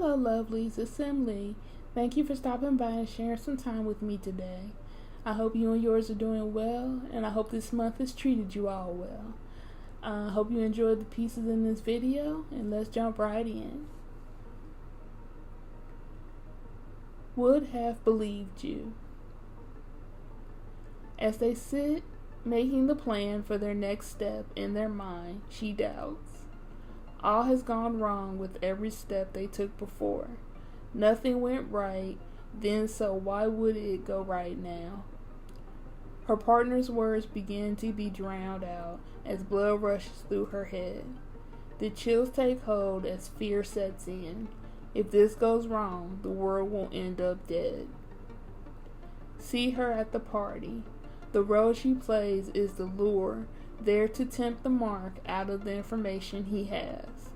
Hello, lovelies. It's Lee. Thank you for stopping by and sharing some time with me today. I hope you and yours are doing well, and I hope this month has treated you all well. I hope you enjoyed the pieces in this video, and let's jump right in. Would have believed you. As they sit, making the plan for their next step in their mind, she doubts. All has gone wrong with every step they took before. Nothing went right then, so why would it go right now? Her partner's words begin to be drowned out as blood rushes through her head. The chills take hold as fear sets in. If this goes wrong, the world will end up dead. See her at the party. The role she plays is the lure, there to tempt the mark out of the information he has.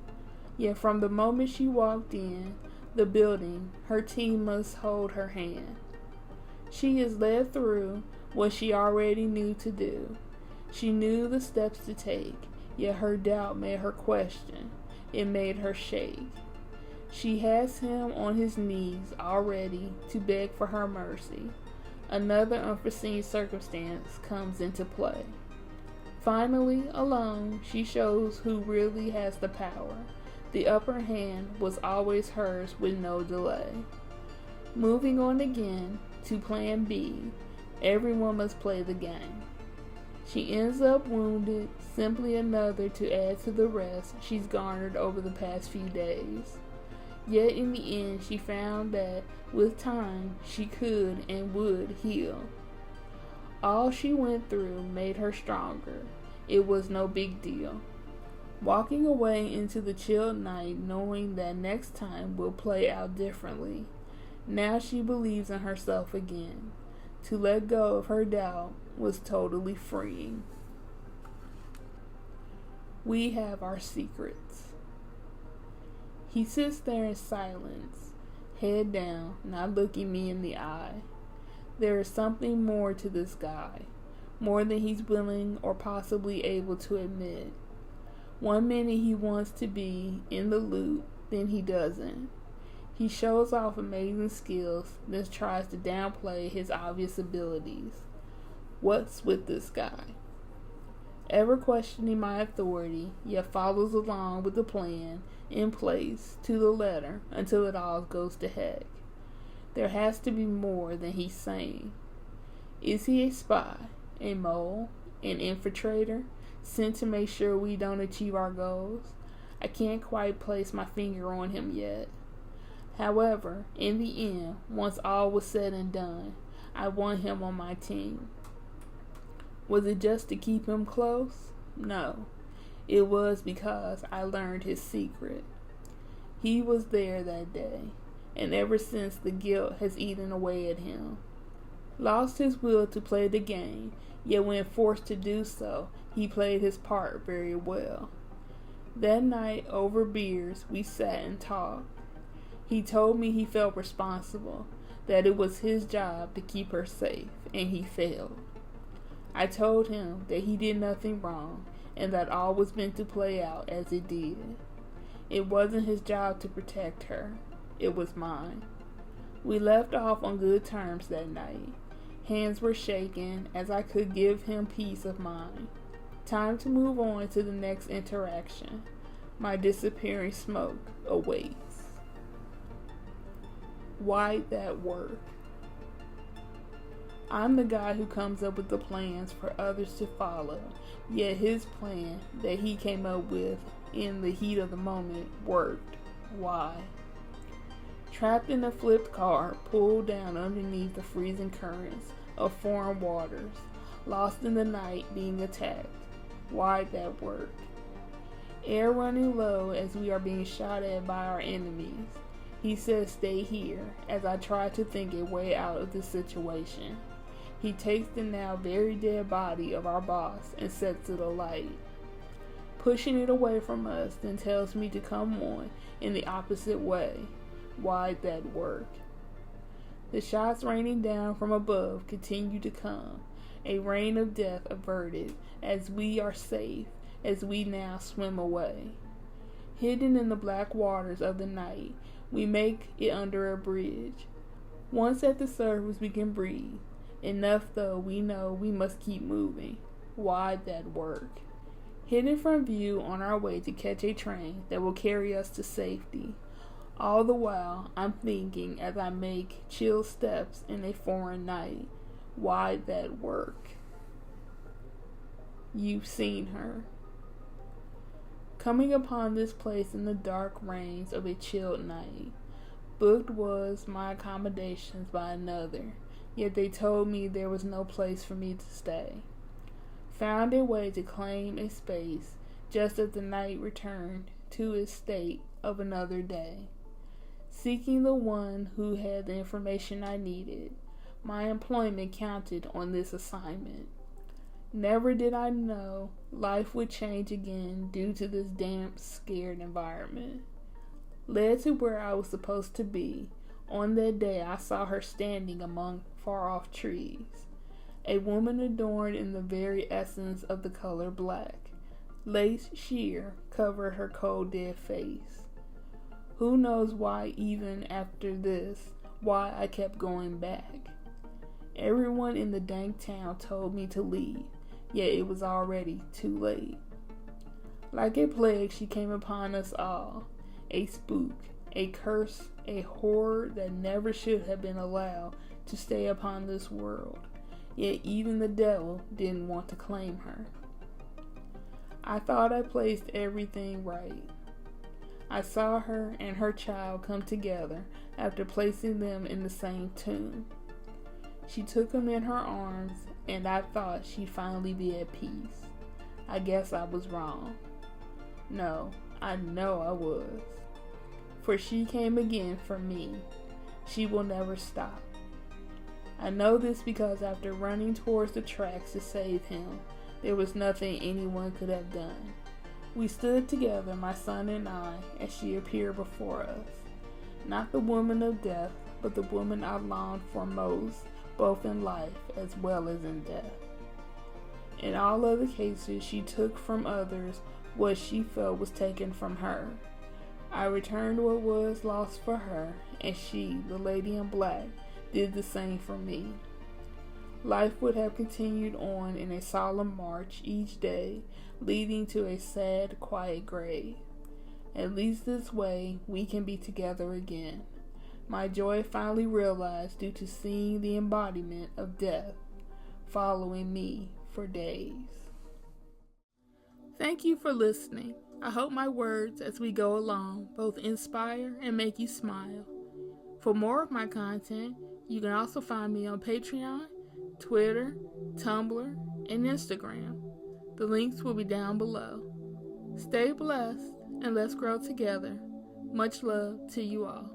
Yet from the moment she walked in the building, her team must hold her hand. She is led through what she already knew to do. She knew the steps to take, yet her doubt made her question. It made her shake. She has him on his knees already to beg for her mercy. Another unforeseen circumstance comes into play. Finally, alone, she shows who really has the power. The upper hand was always hers with no delay. Moving on again to plan B, everyone must play the game. She ends up wounded, simply another to add to the rest she's garnered over the past few days. Yet in the end, she found that with time, she could and would heal. All she went through made her stronger. It was no big deal. Walking away into the chilled night, knowing that next time will play out differently. Now she believes in herself again. To let go of her doubt was totally freeing. We have our secrets. He sits there in silence, head down, not looking me in the eye. There is something more to this guy, more than he's willing or possibly able to admit. One minute he wants to be in the loop, then he doesn't. He shows off amazing skills, then tries to downplay his obvious abilities. What's with this guy? Ever questioning my authority, yet follows along with the plan in place to the letter until it all goes to heck. There has to be more than he's saying. Is he a spy, a mole, an infiltrator, sent to make sure we don't achieve our goals? I can't quite place my finger on him yet. However, in the end, once all was said and done, I want him on my team. Was it just to keep him close? No. It was because I learned his secret. He was there that day, and ever since the guilt has eaten away at him. Lost his will to play the game, yet when forced to do so, he played his part very well. That night, over beers, we sat and talked. He told me he felt responsible, that it was his job to keep her safe, and he failed. I told him that he did nothing wrong, and that all was meant to play out as it did. It wasn't his job to protect her. It was mine. We left off on good terms that night. Hands were shaken as I could give him peace of mind. Time to move on to the next interaction. My disappearing smoke awaits. Why that work? I'm the guy who comes up with the plans for others to follow, yet his plan that he came up with in the heat of the moment worked. Why? Trapped in a flipped car, pulled down underneath the freezing currents of foreign waters, lost in the night, being attacked. Why that work? Air running low as we are being shot at by our enemies. He says stay here, as I try to think a way out of this situation. He takes the now very dead body of our boss and sets it alight, pushing it away from us, then tells me to come on in the opposite way. Why'd that work? The shots raining down from above continue to come, a rain of death averted, as we are safe, as we now swim away. Hidden in the black waters of the night, We make it under a bridge. Once at the surface, we can breathe. Enough though, we know we must keep moving. Why'd that work? Hidden from view on our way to catch a train that will carry us to safety. All the while, I'm thinking as I make chill steps in a foreign night. Why'd that work? You've seen her. Coming upon this place in the dark rains of a chilled night. Booked was my accommodations by another, yet they told me there was no place for me to stay. Found a way to claim a space just as the night returned to its state of another day. Seeking the one who had the information I needed, my employment counted on this assignment. Never did I know life would change again due to this damp, scared environment. Led to where I was supposed to be, on that day I saw her standing among far-off trees. A woman adorned in the very essence of the color black. Lace sheer covered her cold, dead face. Who knows why even after this, why I kept going back. Everyone in the dank town told me to leave, yet it was already too late. Like a plague, she came upon us all. A spook, a curse, a horror that never should have been allowed to stay upon this world. Yet even the devil didn't want to claim her. I thought I placed everything right. I saw her and her child come together after placing them in the same tomb. She took him in her arms, and I thought she'd finally be at peace. I guess I was wrong. No, I know I was. For she came again for me. She will never stop. I know this because after running towards the tracks to save him, there was nothing anyone could have done. We stood together, my son and I, as she appeared before us. Not the woman of death, but the woman I longed for most, both in life as well as in death. In all other cases, she took from others what she felt was taken from her. I returned what was lost for her, and she, the lady in black, did the same for me. Life would have continued on in a solemn march each day, leading to a sad, quiet grave. At least this way, we can be together again. My joy finally realized due to seeing the embodiment of death following me for days. Thank you for listening. I hope my words as we go along both inspire and make you smile. For more of my content, you can also find me on Patreon, Twitter, Tumblr, and Instagram. The links will be down below. Stay blessed and let's grow together. Much love to you all.